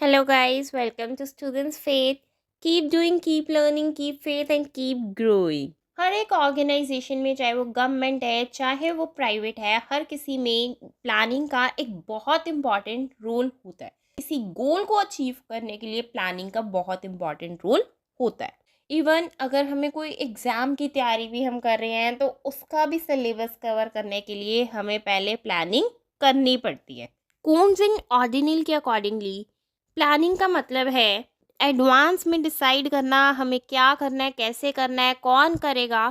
Hello, guys. Welcome to Students Faith. Keep doing, keep learning, keep faith and keep growing. हर एक organisation में, चाहे वो government है चाहे वो प्राइवेट है, हर किसी में प्लानिंग का एक बहुत इम्पॉर्टेंट रोल होता है। किसी गोल को अचीव करने के लिए प्लानिंग का बहुत इम्पॉर्टेंट रोल होता है। इवन अगर हमें कोई एग्ज़ाम की तैयारी भी हम कर रहे हैं तो उसका भी सिलेबस कवर करने के लिए हमें पहले प्लानिंग करनी पड़ती है। कून्स एंड ऑर्डिनल के अकॉर्डिंगली प्लानिंग का मतलब है एडवांस में डिसाइड करना, हमें क्या करना है, कैसे करना है, कौन करेगा।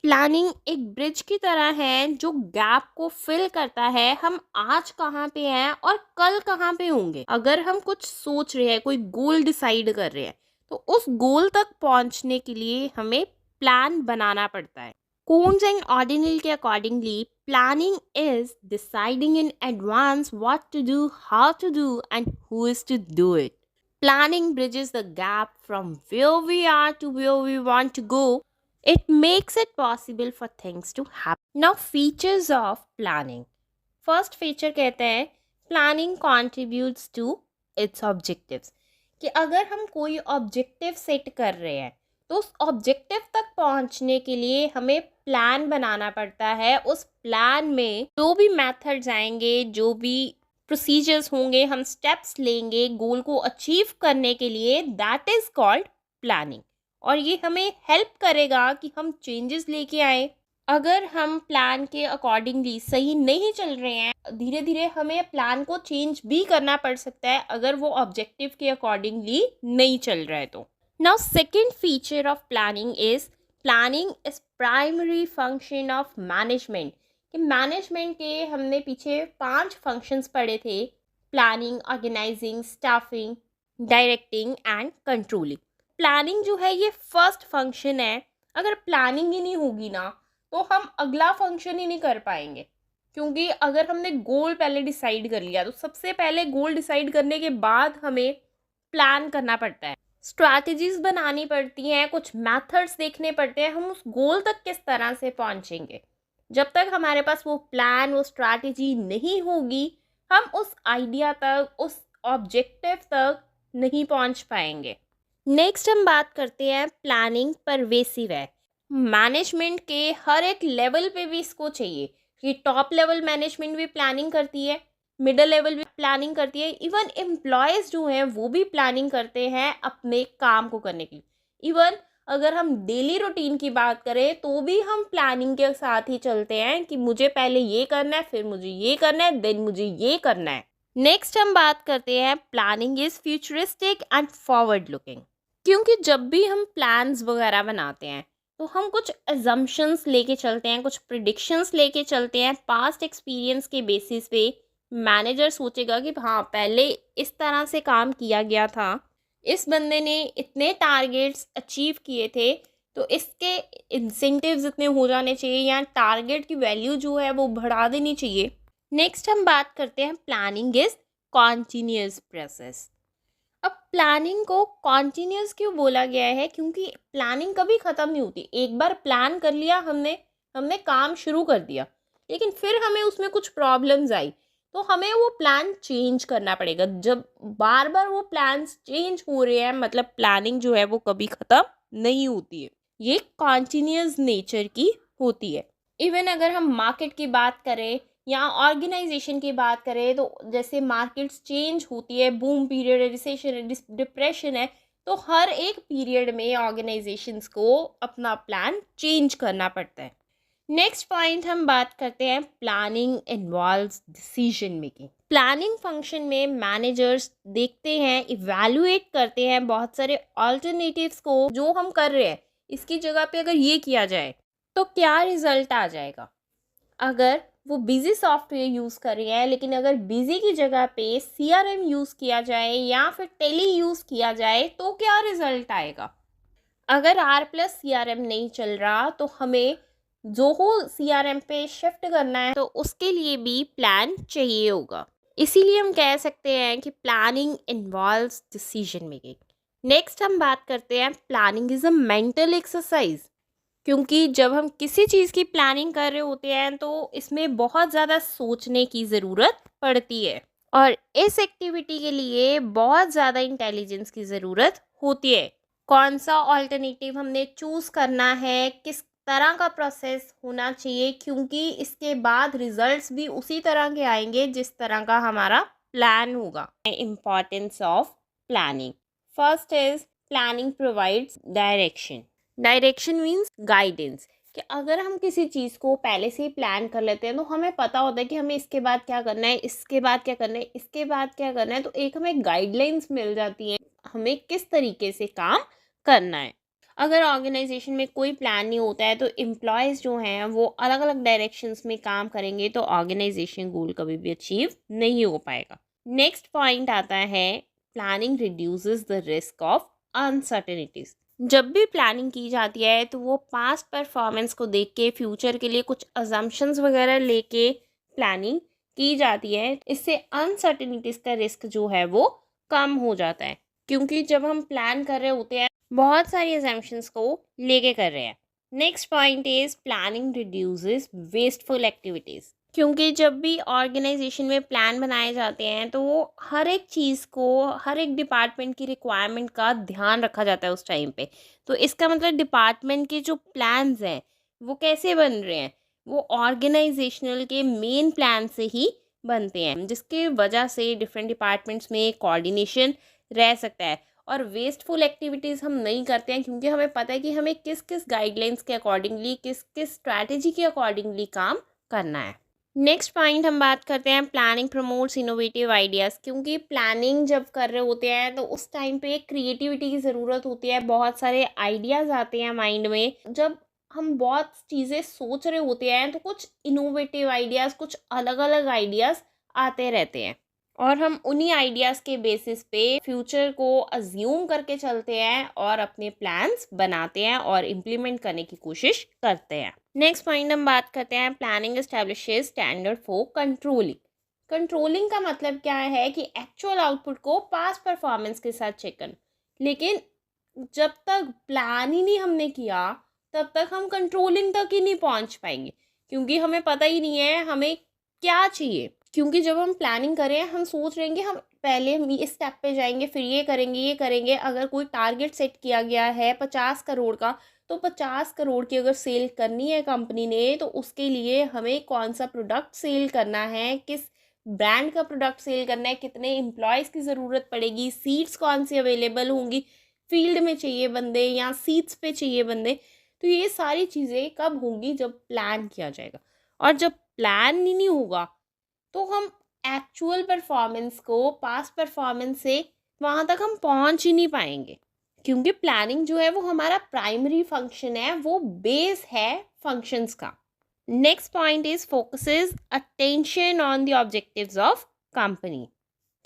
प्लानिंग एक ब्रिज की तरह है जो गैप को फिल करता है। हम आज कहाँ पे हैं और कल कहाँ पे होंगे। अगर हम कुछ सोच रहे हैं, कोई गोल डिसाइड कर रहे हैं, तो उस गोल तक पहुँचने के लिए हमें प्लान बनाना पड़ता है। Coons and Ordinal के accordingly, planning is deciding in advance what to do, how to do, and who is to do it. Planning bridges the gap from where we are to where we want to go. It makes it possible for things to happen. Now, features of planning. First feature कहते हैं planning contributes to its objectives. कि अगर हम कोई objective set कर रहे हैं तो उस ऑब्जेक्टिव तक पहुंचने के लिए हमें प्लान बनाना पड़ता है। उस प्लान में जो भी मेथड्स आएंगे, जो भी प्रोसीजर्स होंगे, हम स्टेप्स लेंगे गोल को अचीव करने के लिए, दैट इज़ कॉल्ड प्लानिंग। और ये हमें हेल्प करेगा कि हम चेंजेस लेके आए। अगर हम प्लान के अकॉर्डिंगली सही नहीं चल रहे हैं, धीरे धीरे हमें प्लान को चेंज भी करना पड़ सकता है अगर वो ऑब्जेक्टिव के अकॉर्डिंगली नहीं चल रहा है तो। Now, second feature of planning is primary function of management. कि मैनेजमेंट के हमने पीछे 5 फंक्शंस पढ़े थे: planning, organising, staffing, directing and controlling. Planning जो है ये फर्स्ट फंक्शन है। अगर प्लानिंग ही नहीं होगी ना तो हम अगला फंक्शन ही नहीं कर पाएंगे, क्योंकि अगर हमने गोल पहले डिसाइड कर लिया तो सबसे पहले गोल डिसाइड करने के बाद हमें प्लान करना पड़ता है, स्ट्रैटेजीज बनानी पड़ती हैं, कुछ मेथड्स देखने पड़ते हैं, हम उस गोल तक किस तरह से पहुंचेंगे। जब तक हमारे पास वो प्लान, वो स्ट्रैटेजी नहीं होगी, हम उस आइडिया तक, उस ऑब्जेक्टिव तक नहीं पहुंच पाएंगे। नेक्स्ट हम बात करते हैं प्लानिंग परवेसिव है। मैनेजमेंट के हर एक लेवल पे भी इसको चाहिए कि टॉप लेवल मैनेजमेंट भी प्लानिंग करती है, मिडिल लेवल भी प्लानिंग करती है, इवन एम्प्लॉयज़ जो हैं वो भी प्लानिंग करते हैं अपने काम को करने के लिए। इवन अगर हम डेली रूटीन की बात करें तो भी हम प्लानिंग के साथ ही चलते हैं कि मुझे पहले ये करना है, फिर मुझे ये करना है, देन मुझे ये करना है। नेक्स्ट हम बात करते हैं planning is futuristic and forward looking. क्योंकि जब भी हम प्लान्स वगैरह बनाते हैं तो हम कुछ अजम्पशंस लेके चलते हैं, कुछ प्रिडिक्शंस लेके चलते हैं। पास्ट एक्सपीरियंस के बेसिस पे मैनेजर सोचेगा कि हाँ, पहले इस तरह से काम किया गया था, इस बंदे ने इतने टारगेट्स अचीव किए थे, तो इसके इंसेंटिव्स इतने हो जाने चाहिए या टारगेट की वैल्यू जो है वो बढ़ा देनी चाहिए। नेक्स्ट हम बात करते हैं प्लानिंग इज कॉन्टीन्यूअस प्रोसेस। अब प्लानिंग को कॉन्टीन्यूअस क्यों बोला गया है? क्योंकि प्लानिंग कभी ख़त्म नहीं होती। एक बार प्लान कर लिया हमने काम शुरू कर दिया, लेकिन फिर हमें उसमें कुछ प्रॉब्लम्स आई तो हमें वो प्लान चेंज करना पड़ेगा। जब बार बार वो प्लान्स चेंज हो रहे हैं, मतलब प्लानिंग जो है वो कभी ख़त्म नहीं होती है, ये कॉन्टीन्यूअस नेचर की होती है। इवन अगर हम मार्केट की बात करें या ऑर्गेनाइजेशन की बात करें तो जैसे मार्केट्स चेंज होती है, बूम पीरियड है, रिसेशन है, डिप्रेशन है, तो हर एक पीरियड में ऑर्गेनाइजेशंस को अपना प्लान चेंज करना पड़ता है। नेक्स्ट पॉइंट हम बात करते हैं planning involves decision making. Planning function में मैनेजर्स देखते हैं, इवैल्यूएट करते हैं बहुत सारे ऑल्टरनेटिव्स को। जो हम कर रहे हैं इसकी जगह पे अगर ये किया जाए तो क्या रिजल्ट आ जाएगा। अगर वो बिजी सॉफ्टवेयर यूज़ कर रहे हैं, लेकिन अगर बिजी की जगह पे CRM यूज़ किया जाए या फिर टेली यूज़ किया जाए तो क्या रिजल्ट आएगा। अगर R+CRM नहीं चल रहा तो हमें जोहो CRM पे शिफ्ट करना है, तो उसके लिए भी प्लान चाहिए होगा। इसीलिए हम कह सकते हैं कि planning involves decision making. Next हम बात करते हैं planning is a mental exercise. क्योंकि जब हम किसी चीज़ की प्लानिंग कर रहे होते हैं तो इसमें बहुत ज़्यादा सोचने की ज़रूरत पड़ती है। और इस एक्टिविटी के लिए बहुत ज़्यादा इंटेलिजेंस की ज़रूरत होती है। कौन सा ऑल्टरनेटिव हमने चूज़ करना है, किस तरह का प्रोसेस होना चाहिए, क्योंकि इसके बाद रिजल्ट्स भी उसी तरह के आएंगे जिस तरह का हमारा प्लान होगा। Importance of planning. First is planning provides direction. Direction means guidance, कि अगर हम किसी चीज़ को पहले से ही प्लान कर लेते हैं तो हमें पता होता है कि हमें इसके बाद क्या करना है, इसके बाद क्या करना है, इसके बाद क्या करना है, तो एक हमें गाइडलाइंस मिल जाती हैं हमें किस तरीके से काम करना है। अगर ऑर्गेनाइजेशन में कोई प्लान नहीं होता है तो एम्प्लॉयज़ जो हैं वो अलग अलग डायरेक्शंस में काम करेंगे, तो ऑर्गेनाइजेशन गोल कभी भी अचीव नहीं हो पाएगा। नेक्स्ट पॉइंट आता है planning reduces the risk of uncertainties. जब भी प्लानिंग की जाती है तो वो पास्ट परफॉर्मेंस को देख के फ्यूचर के लिए कुछ अजम्पशंस वगैरह लेके प्लानिंग की जाती है। इससे अनसर्टेनिटीज़ का रिस्क जो है वो कम हो जाता है, क्योंकि जब हम प्लान कर रहे होते हैं बहुत सारी अजम्पशंस को लेके कर रहे हैं। Next point is planning reduces wasteful activities. क्योंकि जब भी ऑर्गेनाइजेशन में प्लान बनाए जाते हैं तो वो हर एक चीज़ को, हर एक डिपार्टमेंट की रिक्वायरमेंट का ध्यान रखा जाता है उस टाइम पे। तो इसका मतलब डिपार्टमेंट के जो प्लान्स हैं वो कैसे बन रहे हैं, वो ऑर्गेनाइजेशनल के मेन प्लान से ही बनते हैं, जिसकी वजह से डिफरेंट डिपार्टमेंट्स में कोऑर्डिनेशन रह सकता है। और वेस्टफुल एक्टिविटीज़ हम नहीं करते हैं क्योंकि हमें पता है कि हमें किस किस गाइडलाइंस के अकॉर्डिंगली, किस किस स्ट्रैटेजी के अकॉर्डिंगली काम करना है। नेक्स्ट पॉइंट हम बात करते हैं प्लानिंग प्रमोट्स इनोवेटिव आइडियाज़। क्योंकि प्लानिंग जब कर रहे होते हैं तो उस टाइम पे क्रिएटिविटी की ज़रूरत होती है, बहुत सारे आइडियाज़ आते हैं माइंड में। जब हम बहुत चीज़ें सोच रहे होते हैं तो कुछ इनोवेटिव आइडियाज़, कुछ अलग अलग आइडियाज़ आते रहते हैं और हम उन्हीं आइडियाज़ के बेसिस पे फ्यूचर को अज्यूम करके चलते हैं और अपने प्लान्स बनाते हैं और इम्प्लीमेंट करने की कोशिश करते हैं। नेक्स्ट पॉइंट हम बात करते हैं planning establishes standard for controlling. Controlling का मतलब क्या है कि एक्चुअल आउटपुट को पास्ट परफॉर्मेंस के साथ चेक करना। लेकिन जब तक प्लान ही नहीं हमने किया तब तक हम कंट्रोलिंग तक ही नहीं पहुंच पाएंगे, क्योंकि हमें पता ही नहीं है हमें क्या चाहिए। क्योंकि जब हम प्लानिंग करें हम सोच रहे हैं कि हम पहले हम इस स्टेप पे जाएंगे, फिर ये करेंगे ये करेंगे। अगर कोई टारगेट सेट किया गया है 50 करोड़ का, तो 50 करोड़ की अगर सेल करनी है कंपनी ने तो उसके लिए हमें कौन सा प्रोडक्ट सेल करना है, किस ब्रांड का प्रोडक्ट सेल करना है, कितने एम्प्लॉयज़ की ज़रूरत पड़ेगी, सीट्स कौन सी अवेलेबल होंगी, फील्ड में चाहिए बंदे या सीट्स पे चाहिए बंदे। तो ये सारी चीज़ें कब होंगी, जब प्लान किया जाएगा। और जब प्लान ही नहीं होगा तो हम एक्चुअल परफॉर्मेंस को, पास्ट परफॉर्मेंस से वहाँ तक हम पहुँच ही नहीं पाएंगे। क्योंकि प्लानिंग जो है वो हमारा प्राइमरी फंक्शन है, वो बेस है फंक्शंस का। Next point is focuses attention on the objectives of company.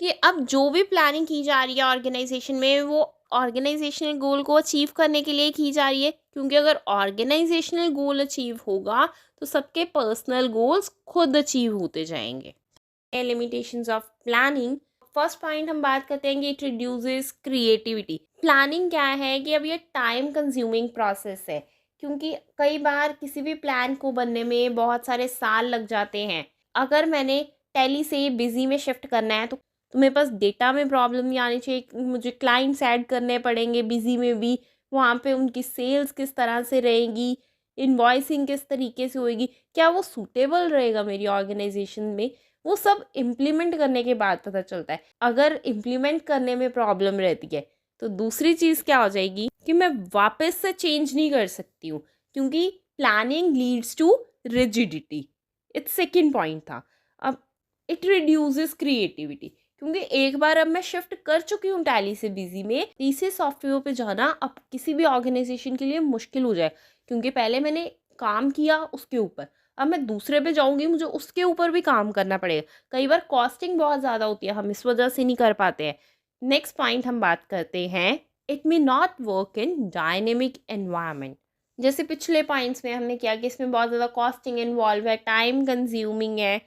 कि अब जो भी प्लानिंग की जा रही है ऑर्गेनाइजेशन में वो ऑर्गेनाइजेशनल गोल को अचीव करने के लिए की जा रही है। क्योंकि अगर ऑर्गेनाइजेशनल गोल अचीव होगा तो सबके पर्सनल गोल्स खुद अचीव होते जाएंगे। Limitations of planning. First point हम बात करते हैं कि इट रिड्यूसेस क्रिएटिविटी। प्लानिंग क्या है कि अब ये टाइम कंज्यूमिंग प्रोसेस है, क्योंकि कई बार किसी भी प्लान को बनने में बहुत सारे साल लग जाते हैं। अगर मैंने टैली से बिजी में शिफ्ट करना है तो मेरे पास डेटा में प्रॉब्लम नहीं आनी चाहिए, मुझे क्लाइंट्स ऐड करने पड़ेंगे बिजी में भी, वहाँ पे उनकी सेल्स किस तरह से रहेगी, इन्वॉइसिंग किस तरीके से होएगी, क्या वो सूटेबल रहेगा मेरी ऑर्गेनाइजेशन में, वो सब इम्प्लीमेंट करने के बाद पता चलता है। अगर इम्प्लीमेंट करने में प्रॉब्लम रहती है तो दूसरी चीज़ क्या हो जाएगी कि मैं वापस से चेंज नहीं कर सकती हूँ, क्योंकि planning leads to rigidity. It's second point था। अब इट रिड्यूसेस क्रिएटिविटी, क्योंकि एक बार अब मैं शिफ्ट कर चुकी हूँ टैली से बिजी में, तीसरे सॉफ्टवेयर पे जाना अब किसी भी ऑर्गेनाइजेशन के लिए मुश्किल हो जाए। क्योंकि पहले मैंने काम किया उसके ऊपर, अब मैं दूसरे पे जाऊँगी, मुझे उसके ऊपर भी काम करना पड़ेगा। कई बार कॉस्टिंग बहुत ज़्यादा होती है, हम इस वजह से नहीं कर पाते हैं। नेक्स्ट पॉइंट हम बात करते हैं it may not work in dynamic environment. जैसे पिछले पॉइंट्स में हमने किया कि इसमें बहुत ज़्यादा कॉस्टिंग इन्वॉल्व है, टाइम कंज्यूमिंग है,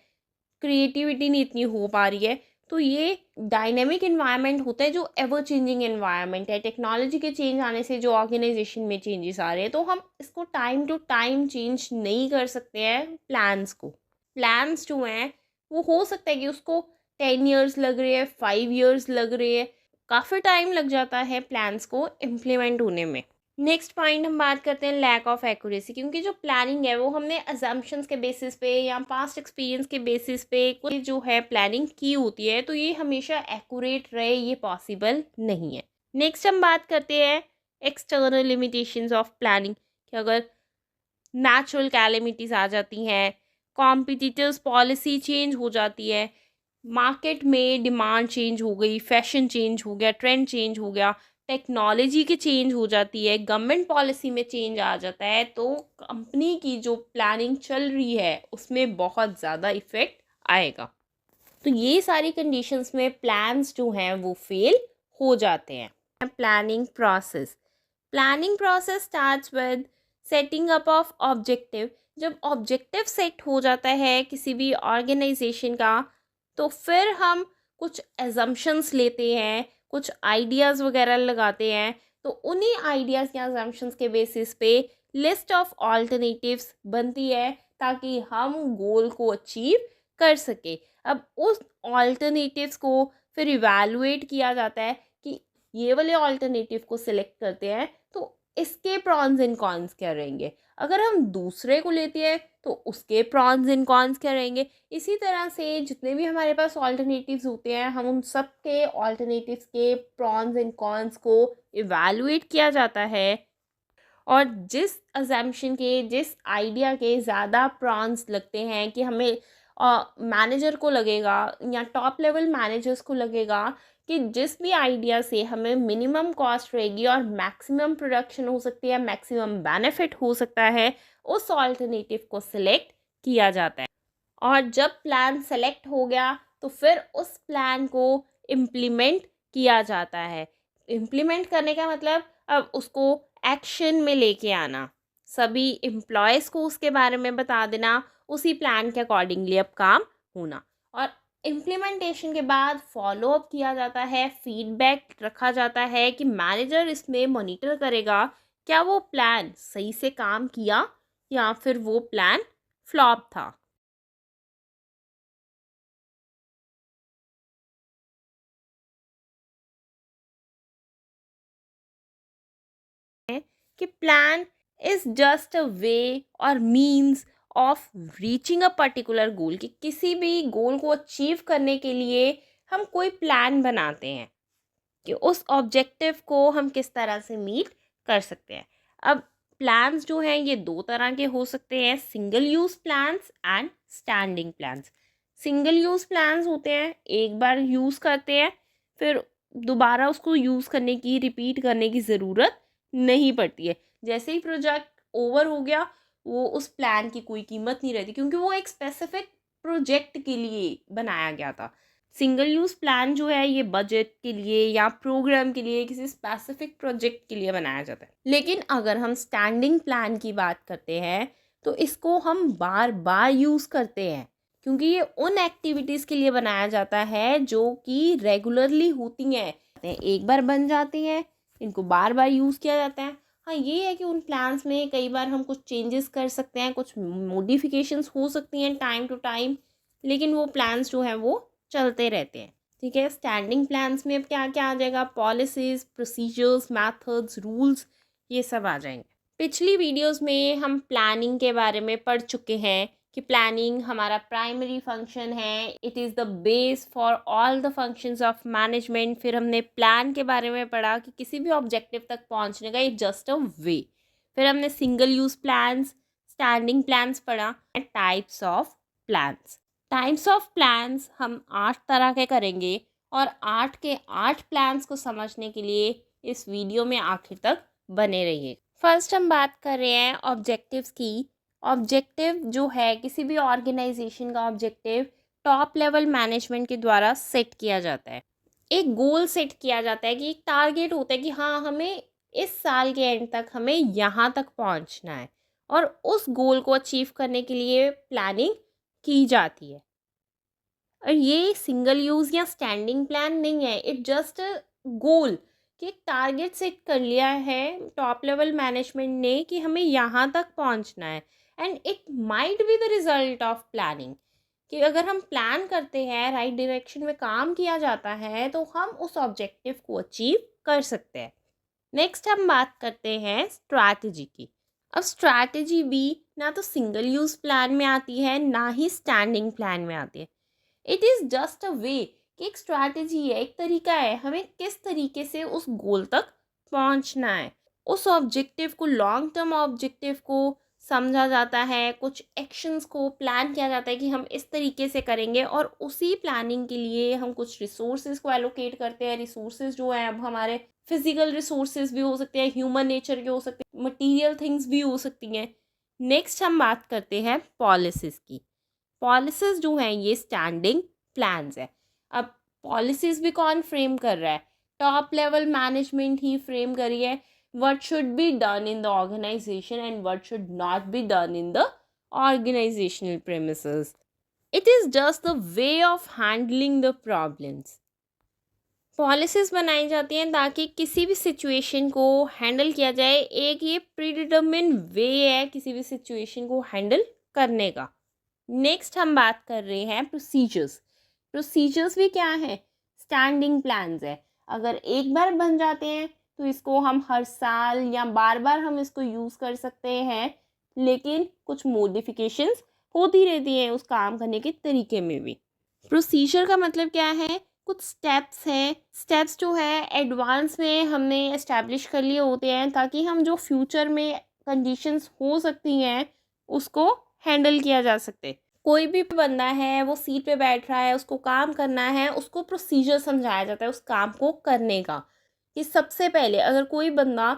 क्रिएटिविटी नहीं इतनी हो पा रही है। तो ये डायनेमिक इन्वायरमेंट होता है जो एवर चेंजिंग इन्वायरमेंट है। टेक्नोलॉजी के चेंज आने से जो ऑर्गेनाइजेशन में चेंजेस आ रहे हैं तो हम इसको टाइम टू टाइम चेंज नहीं कर सकते हैं प्लान्स को। प्लान्स जो हैं वो हो सकता है कि उसको 10 ईयर्स लग रहे हैं, 5 ईयर्स लग रहे हैं, काफ़ी टाइम लग जाता है प्लान्स को इम्प्लीमेंट होने में। नेक्स्ट पॉइंट हम बात करते हैं लैक ऑफ एक्यूरेसी, क्योंकि जो प्लानिंग है वो हमने अजम्पशंस के बेसिस पे या पास्ट एक्सपीरियंस के बेसिस पे कोई जो है प्लानिंग की होती है, तो ये हमेशा एक्यूरेट रहे ये पॉसिबल नहीं है। नेक्स्ट हम बात करते हैं एक्सटर्नल लिमिटेशंस ऑफ प्लानिंग, कि अगर नेचुरल कैलेमिटीज़ आ जाती हैं, कॉम्पिटिटर्स पॉलिसी चेंज हो जाती है, मार्केट में डिमांड चेंज हो गई, फैशन चेंज हो गया, ट्रेंड चेंज हो गया, टेक्नोलॉजी की चेंज हो जाती है, गवर्नमेंट पॉलिसी में चेंज आ जाता है, तो कंपनी की जो प्लानिंग चल रही है उसमें बहुत ज़्यादा इफ़ेक्ट आएगा। तो ये सारी कंडीशंस में प्लान्स जो हैं वो फेल हो जाते हैं। Planning process starts with setting up of objective. जब ऑब्जेक्टिव सेट हो जाता है किसी भी ऑर्गेनाइजेशन का, तो फिर हम कुछ एजम्पशंस लेते हैं, कुछ आइडियाज़ वगैरह लगाते हैं, तो उन्हीं आइडियाज़ या एजम्पशंस के बेसिस पे लिस्ट ऑफ ऑल्टरनेटिव्स बनती है ताकि हम गोल को अचीव कर सके। अब उस ऑल्टरनेटिव्स को फिर इवैल्यूएट किया जाता है कि ये वाले ऑल्टरनेटिव को सिलेक्ट करते हैं तो इसके प्रॉन्स एंड कॉन्स क्या रहेंगे, अगर हम दूसरे को लेते हैं तो उसके प्रॉन्स एंड कॉन्स क्या रहेंगे। इसी तरह से जितने भी हमारे पास ऑल्टरनेटिव्स होते हैं, हम उन सब के ऑल्टरनेटिव्स के प्रॉन्स एंड कॉन्स को इवैल्यूएट किया जाता है, और जिस अजम्पशन के, जिस आइडिया के ज़्यादा प्रॉन्स लगते हैं कि हमें मैनेजर को लगेगा या टॉप लेवल मैनेजर्स को लगेगा कि जिस भी आइडिया से हमें मिनिमम कॉस्ट रहेगी और मैक्सिमम प्रोडक्शन हो सकती है, मैक्सिमम बेनिफिट हो सकता है, उस ऑल्टरनेटिव को सिलेक्ट किया जाता है। और जब प्लान सेलेक्ट हो गया तो फिर उस प्लान को इम्प्लीमेंट किया जाता है। इम्प्लीमेंट करने का मतलब अब उसको एक्शन में लेके आना, सभी एम्प्लॉयज़ को उसके बारे में बता देना, उसी प्लान के अकॉर्डिंगली अब काम होना, और इम्प्लीमेंटेशन के बाद फॉलो अप किया जाता है, फीडबैक रखा जाता है कि मैनेजर इसमें मॉनिटर करेगा क्या वो प्लान सही से काम किया या फिर वो प्लान फ्लॉप था। कि प्लान इज जस्ट अ वे और means of reaching a particular goal, कि किसी भी गोल को अचीव करने के लिए हम कोई प्लान बनाते हैं कि उस ऑब्जेक्टिव को हम किस तरह से मीट कर सकते हैं। अब प्लान्स जो हैं ये दो तरह के हो सकते हैं, single use plans and standing plans. Single use plans होते हैं, एक बार यूज़ करते हैं, फिर दोबारा उसको यूज़ करने की, रिपीट करने की ज़रूरत नहीं पड़ती है। जैसे ही प्रोजेक्ट ओवर हो गया, वो उस प्लान की कोई कीमत नहीं रहती, क्योंकि वो एक स्पेसिफिक प्रोजेक्ट के लिए बनाया गया था। सिंगल यूज़ प्लान जो है ये बजट के लिए या प्रोग्राम के लिए, किसी स्पेसिफिक प्रोजेक्ट के लिए बनाया जाता है। लेकिन अगर हम स्टैंडिंग प्लान की बात करते हैं तो इसको हम बार बार यूज़ करते हैं, क्योंकि ये उन एक्टिविटीज़ के लिए बनाया जाता है जो कि रेगुलरली होती हैं, एक बार बन जाती हैं, इनको बार बार यूज़ किया जाता है। हाँ, ये है कि उन प्लान्स में कई बार हम कुछ चेंजेस कर सकते हैं, कुछ मॉडिफिकेशंस हो सकती हैं टाइम टू टाइम, लेकिन वो प्लान्स जो हैं वो चलते रहते हैं। ठीक है, स्टैंडिंग प्लान्स में अब क्या क्या आ जाएगा, पॉलिसीज़, प्रोसीजर्स, मेथड्स, रूल्स, ये सब आ जाएंगे। पिछली वीडियोस में हम प्लानिंग के बारे में पढ़ चुके हैं कि प्लानिंग हमारा प्राइमरी फंक्शन है, it is the base for all the functions of management. फिर हमने प्लान के बारे में पढ़ा कि किसी भी ऑब्जेक्टिव तक पहुंचने का इट जस्ट अ वे। फिर हमने single use plans, standing plans पढ़ा, and types of plans. Types of plans हम 8 तरह के करेंगे, और 8 के 8 प्लान्स को समझने के लिए इस वीडियो में आखिर तक बने रहिए। फर्स्ट हम बात कर रहे हैं ऑब्जेक्टिव्स की। ऑब्जेक्टिव जो है किसी भी ऑर्गेनाइजेशन का ऑब्जेक्टिव टॉप लेवल मैनेजमेंट के द्वारा सेट किया जाता है। एक गोल सेट किया जाता है कि एक टारगेट होता है कि हाँ, हमें इस साल के एंड तक हमें यहाँ तक पहुँचना है, और उस गोल को अचीव करने के लिए प्लानिंग की जाती है। और ये सिंगल यूज़ या स्टैंडिंग प्लान नहीं है, इट जस्ट गोल, कि एक टारगेट सेट कर लिया है टॉप लेवल मैनेजमेंट ने कि हमें यहाँ तक पहुँचना है, and it might be the result of planning. कि अगर हम प्लान करते हैं, राइट डायरेक्शन में काम किया जाता है, तो हम उस ऑब्जेक्टिव को अचीव कर सकते हैं। नेक्स्ट हम बात करते हैं स्ट्रैटेजी की। अब स्ट्रैटेजी भी ना तो सिंगल यूज़ प्लान में आती है, ना ही स्टैंडिंग प्लान में आती है। इट इज़ जस्ट अ वे कि एक स्ट्रैटेजी है, एक तरीका है हमें किस तरीके से उस गोल तक पहुंचना है। उस ऑब्जेक्टिव को, लॉन्ग टर्म ऑब्जेक्टिव को समझा जाता है, कुछ एक्शंस को प्लान किया जाता है कि हम इस तरीके से करेंगे, और उसी प्लानिंग के लिए हम कुछ रिसोर्सेज को एलोकेट करते हैं। रिसोर्सेज जो हैं अब हमारे फिजिकल रिसोर्सेज भी हो सकते हैं, ह्यूमन नेचर के हो सकते हैं, मटीरियल थिंग्स भी हो सकती हैं। नेक्स्ट हम बात करते हैं पॉलिसीज़ की। पॉलिसीज़ जो हैं ये स्टैंडिंग प्लान्स है। अब पॉलिसीज़ भी कौन फ्रेम कर रहा है? टॉप लेवल मैनेजमेंट ही फ्रेम करी है। what should be done in the organization and what should not be done in the organizational premises. It is just the way of handling the problems. Policies बनाई जाती हैं ताकि किसी भी situation को handle किया जाए। एक ये प्रीडिटरमिन वे है किसी भी सिचुएशन को हैंडल करने का। नेक्स्ट हम बात कर रहे हैं प्रोसीजर्स। प्रोसीजर्स भी क्या है? स्टैंडिंग प्लान्स है। अगर एक बार बन जाते हैं तो इसको हम हर साल या बार बार हम इसको यूज़ कर सकते हैं, लेकिन कुछ मॉडिफिकेशंस होती रहती हैं उस काम करने के तरीके में भी। प्रोसीजर का मतलब क्या है? कुछ स्टेप्स हैं। स्टेप्स जो है एडवांस में हमने एस्टैब्लिश कर लिए होते हैं ताकि हम जो फ्यूचर में कंडीशंस हो सकती हैं उसको हैंडल किया जा सकते। कोई भी बंदा है वो सीट पे बैठ रहा है, उसको काम करना है, उसको प्रोसीजर समझाया जाता है उस काम को करने का। कि सबसे पहले अगर कोई बंदा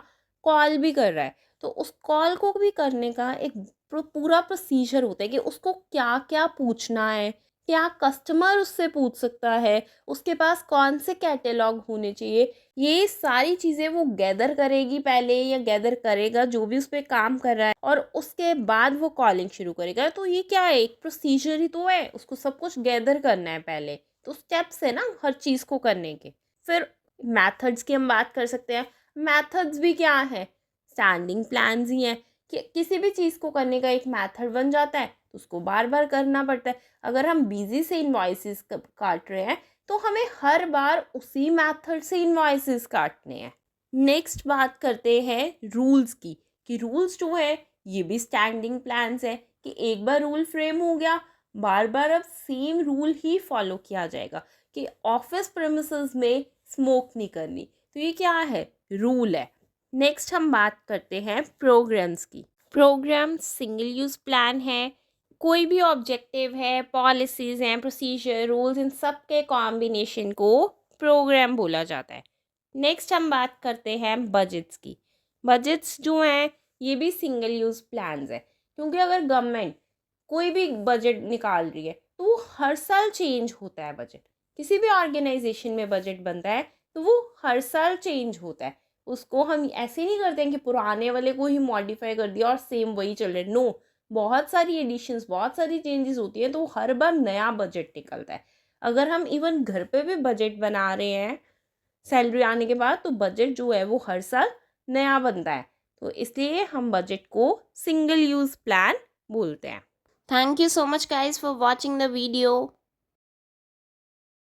कॉल भी कर रहा है तो उस कॉल को भी करने का एक पूरा प्रोसीजर होता है कि उसको क्या क्या पूछना है, क्या कस्टमर उससे पूछ सकता है, उसके पास कौन से कैटलॉग होने चाहिए। ये सारी चीज़ें वो गैदर करेगी पहले, या गैदर करेगा जो भी उस पर काम कर रहा है, और उसके बाद वो कॉलिंग शुरू करेगा। तो ये क्या है? एक प्रोसीजर ही तो है, उसको सब कुछ गैदर करना है पहले। तो स्टेप्स है ना हर चीज़ को करने के। फिर मेथड्स की हम बात कर सकते हैं। मेथड्स भी क्या है? स्टैंडिंग प्लान्स ही हैं कि किसी भी चीज़ को करने का एक मेथड बन जाता है तो उसको बार बार करना पड़ता है। अगर हम बिजी से इन्वॉइसेस काट रहे हैं तो हमें हर बार उसी मेथड से इन्वॉइसेस काटने हैं। नेक्स्ट बात करते हैं रूल्स की, कि रूल्स जो है ये भी स्टैंडिंग प्लान्स है कि एक बार रूल फ्रेम हो गया, बार बार अब सेम रूल ही फॉलो किया जाएगा कि ऑफिस प्रेमिसेस में स्मोक नहीं करनी। तो ये क्या है? रूल है। नेक्स्ट हम बात करते हैं प्रोग्राम्स की। प्रोग्राम सिंगल यूज़ प्लान है। कोई भी ऑब्जेक्टिव है, पॉलिसीज़ हैं, प्रोसीजर, रूल्स, इन सब के कॉम्बिनेशन को प्रोग्राम बोला जाता है। नेक्स्ट हम बात करते हैं बजट्स की। बजट्स जो हैं ये भी सिंगल यूज़ प्लान्स है, क्योंकि अगर गवर्नमेंट कोई भी बजट निकाल रही है तो वो हर साल चेंज होता है। बजट किसी भी ऑर्गेनाइजेशन में बजट बनता है तो वो हर साल चेंज होता है। उसको हम ऐसे नहीं करते हैं कि पुराने वाले को ही मॉडिफाई कर दिया और सेम वही चल रहे। नो, बहुत सारी एडिशंस, बहुत सारी चेंजेस होती हैं, तो हर बार नया बजट निकलता है। अगर हम इवन घर पे भी बजट बना रहे हैं सैलरी आने के बाद, तो बजट जो है वो हर साल नया बनता है। तो इसलिए हम बजट को सिंगल यूज़ प्लान बोलते हैं। Thank you so much guys for watching the video.